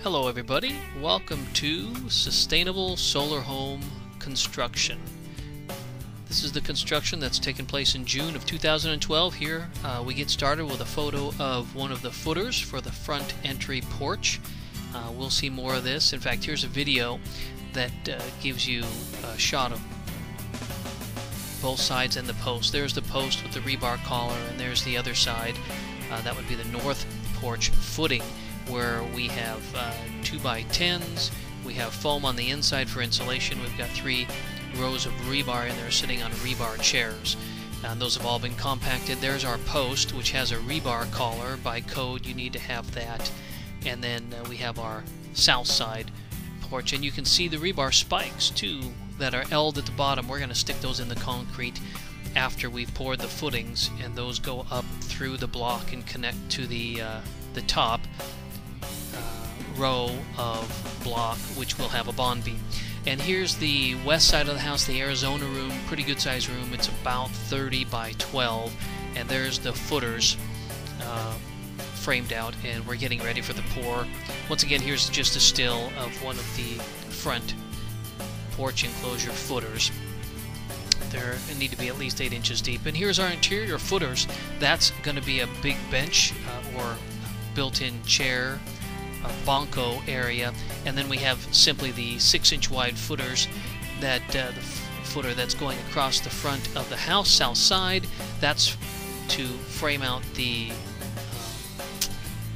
Hello everybody, welcome to Sustainable Solar Home Construction. This is the construction that's taken place in June of 2012. Here we get started with a photo of one of the footers for the front entry porch. We'll see more of this. In fact, here's a video that gives you a shot of both sides and the post. There's the post with the rebar collar, and there's the other side. That would be the north porch footing, where we have 2x10s, we have foam on the inside for insulation, we've got 3 rows of rebar in there sitting on rebar chairs. And those have all been compacted. There's our post, which has a rebar collar. By code you need to have that. And then we have our south side porch, and you can see the rebar spikes too that are L'd at the bottom. We're going to stick those in the concrete after we've poured the footings, and those go up through the block and connect to the top row of block, which will have a bond beam. And here's the west side of the house, the Arizona room, pretty good size room. It's about 30 by 12, and there's the footers framed out, and we're getting ready for the pour. Once again, here's just a still of one of the front porch enclosure footers. They need to be at least 8 inches deep. And here's our interior footers. That's going to be a big bench or built-in chair, bonko area, and then we have simply the 6-inch wide footers that the footer that's going across the front of the house, south side. That's to frame out the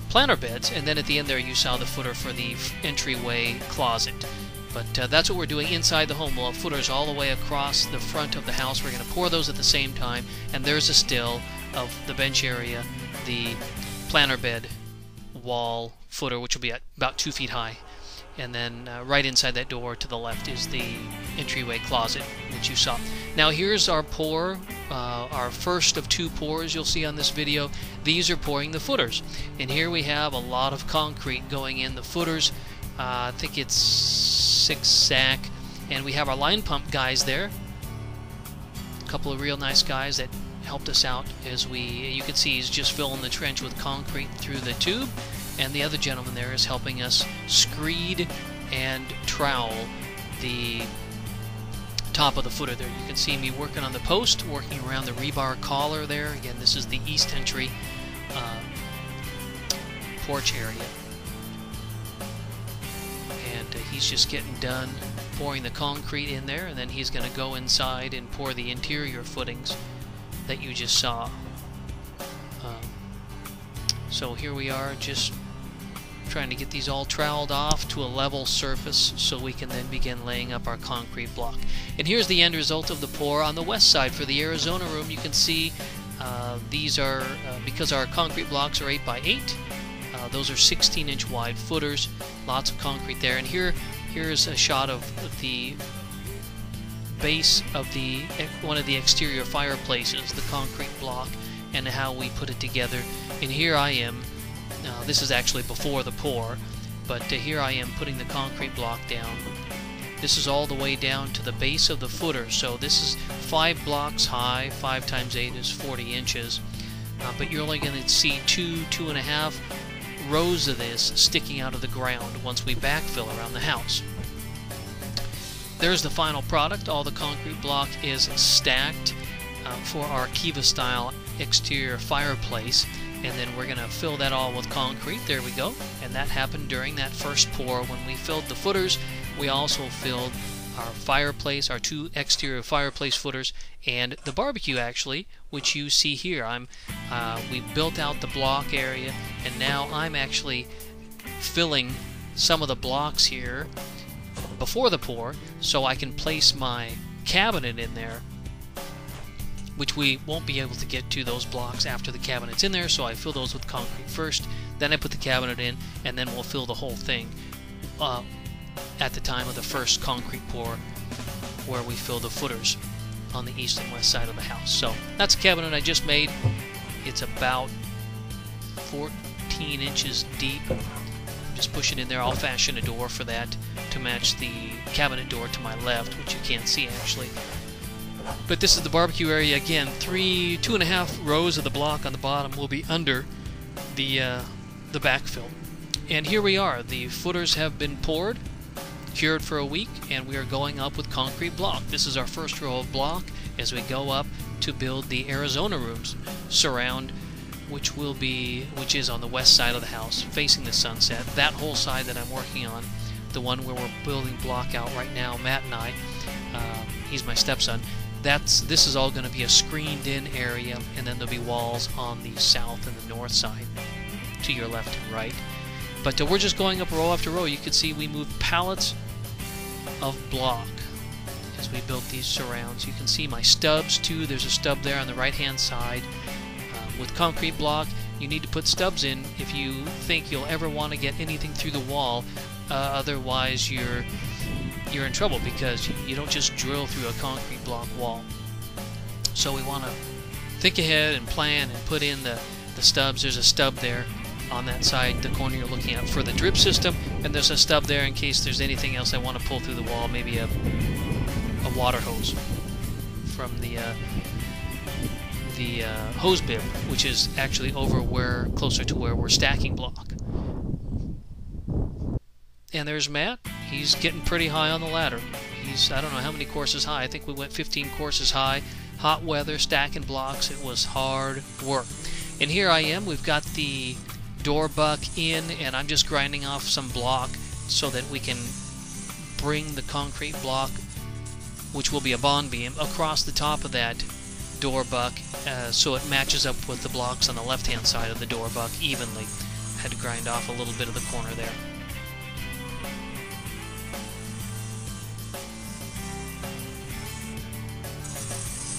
planter beds, and then at the end there you saw the footer for the entryway closet. But that's what we're doing inside the home. We'll have footers all the way across the front of the house. We're going to pour those at the same time, and there's a still of the bench area, the planter bed wall footer, which will be at about 2 feet high, and then right inside that door to the left is the entryway closet, which you saw. Now here's our pour, our first of 2 pours you'll see on this video. These are pouring the footers, and here we have a lot of concrete going in the footers. I think it's 6 sack, and we have our line pump guys there, a couple of real nice guys that helped us out as you can see he's just filling the trench with concrete through the tube, and the other gentleman there is helping us screed and trowel the top of the footer there. You can see me working on the post, working around the rebar collar there. Again, this is the east entry porch area, and he's just getting done pouring the concrete in there, and then he's going to go inside and pour the interior footings that you just saw. So here we are, just trying to get these all troweled off to a level surface so we can then begin laying up our concrete block. And here's the end result of the pour on the west side for the Arizona room. You can see these are, because our concrete blocks are 8 by 8, those are 16-inch wide footers, lots of concrete there. And here's a shot of the base of one of the exterior fireplaces, the concrete block, and how we put it together. And here I am, this is actually before the pour, but here I am putting the concrete block down. This is all the way down to the base of the footer, so this is 5 blocks high. 5 times 8 is 40 inches, but you're only going to see 2.5 rows of this sticking out of the ground once we backfill around the house. There's the final product. All the concrete block is stacked for our Kiva style exterior fireplace, and then we're going to fill that all with concrete. There we go. And that happened during that first pour. When we filled the footers, we also filled our fireplace, our 2 exterior fireplace footers, and the barbecue, actually, which you see here. We built out the block area, and now I'm actually filling some of the blocks here before the pour, so I can place my cabinet in there, which we won't be able to get to those blocks after the cabinet's in there. So I fill those with concrete first, then I put the cabinet in, and then we'll fill the whole thing at the time of the first concrete pour, where we fill the footers on the east and west side of the house. So that's a cabinet I just made. It's about 14 inches deep. Just push it in there. I'll fashion a door for that to match the cabinet door to my left, which you can't see actually. But this is the barbecue area again. 2.5 rows of the block on the bottom will be under the backfill. And here we are. The footers have been poured, cured for a week, and we are going up with concrete block. This is our first row of block as we go up to build the Arizona rooms surround, which is on the west side of the house, facing the sunset. That whole side that I'm working on, the one where we're building block out right now, Matt and I, he's my stepson. This is all going to be a screened-in area, and then there'll be walls on the south and the north side, to your left and right. But we're just going up row after row. You can see we moved pallets of block as we built these surrounds. You can see my stubs too. There's a stub there on the right-hand side. With concrete block, you need to put stubs in if you think you'll ever want to get anything through the wall. Otherwise, you're in trouble because you don't just drill through a concrete block wall. So we want to think ahead and plan and put in the stubs. There's a stub there on that side, the corner you're looking at, for the drip system, and there's a stub there in case there's anything else I want to pull through the wall, maybe a water hose from the hose bib, which is actually over closer to where we're stacking block. And there's Matt. He's getting pretty high on the ladder. I don't know how many courses high. I think we went 15 courses high. Hot weather, stacking blocks. It was hard work. And here I am. We've got the door buck in, and I'm just grinding off some block so that we can bring the concrete block, which will be a bond beam, across the top of that door buck, so it matches up with the blocks on the left-hand side of the door buck evenly. Had to grind off a little bit of the corner there.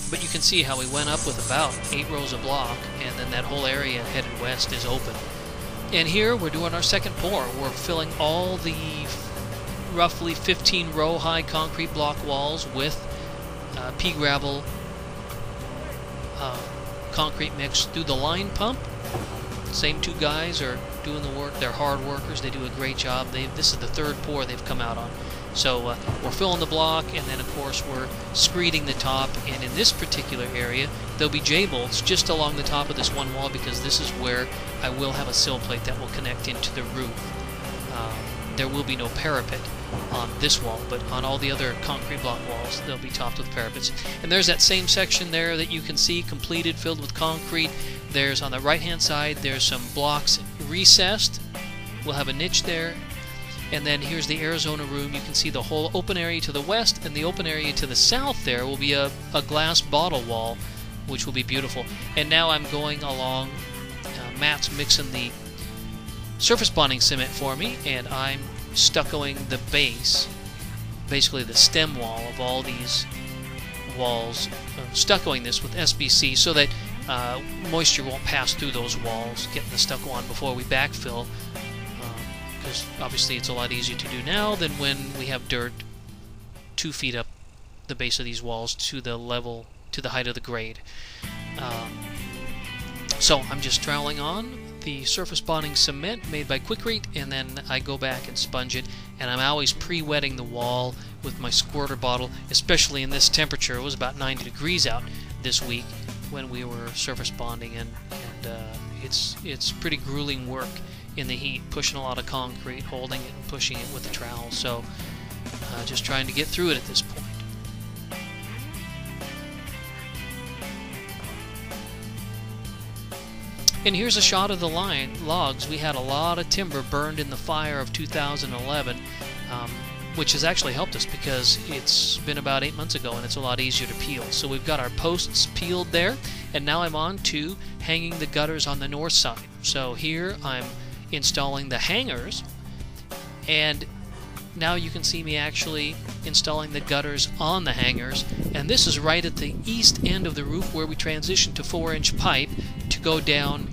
But you can see how we went up with about 8 rows of block, and then that whole area headed west is open. And here we're doing our second pour. We're filling all the roughly 15 row high concrete block walls with pea gravel concrete mix through the line pump. Same two guys are doing the work. They're hard workers. They do a great job. This is the third pour they've come out on. So we're filling the block, and then of course we're screeding the top. And in this particular area, there'll be J-bolts just along the top of this one wall, because this is where I will have a sill plate that will connect into the roof. There will be no parapet on this wall, but on all the other concrete block walls, they'll be topped with parapets. And there's that same section there that you can see completed, filled with concrete. There's, on the right-hand side, there's some blocks recessed. We'll have a niche there. And then here's the Arizona room. You can see the whole open area to the west, and the open area to the south there will be a glass bottle wall, which will be beautiful. And now I'm going along. Matt's mixing the surface bonding cement for me, and I'm stuccoing the base, basically the stem wall of all these walls, stuccoing this with SBC so that moisture won't pass through those walls, getting the stucco on before we backfill, because obviously it's a lot easier to do now than when we have dirt 2 feet up the base of these walls to the level, to the height of the grade. So I'm just troweling on the surface bonding cement made by Quikrete, and then I go back and sponge it, and I'm always pre-wetting the wall with my squirter bottle, especially in this temperature. It was about 90 degrees out this week when we were surface bonding, and it's pretty grueling work in the heat, pushing a lot of concrete, holding it and pushing it with the trowel. So just trying to get through it at this point. And here's a shot of the logs. We had a lot of timber burned in the fire of 2011, which has actually helped us because it's been about 8 months ago and it's a lot easier to peel. So we've got our posts peeled there, and now I'm on to hanging the gutters on the north side. So here I'm installing the hangers, and now you can see me actually installing the gutters on the hangers, and this is right at the east end of the roof where we transition to 4-inch pipe to go down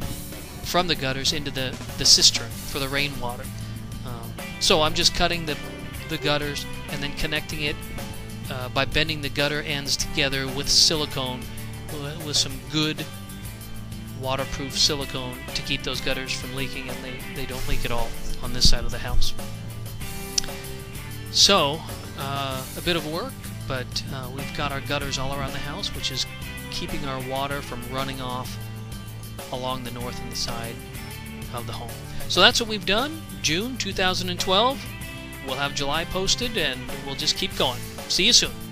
from the gutters into the cistern for the rainwater. So I'm just cutting the gutters and then connecting it by bending the gutter ends together with silicone, with some good waterproof silicone to keep those gutters from leaking, and they don't leak at all on this side of the house. So a bit of work, but we've got our gutters all around the house, which is keeping our water from running off along the north and the side of the home. So that's what we've done. June 2012. We'll have July posted, and we'll just keep going. See you soon.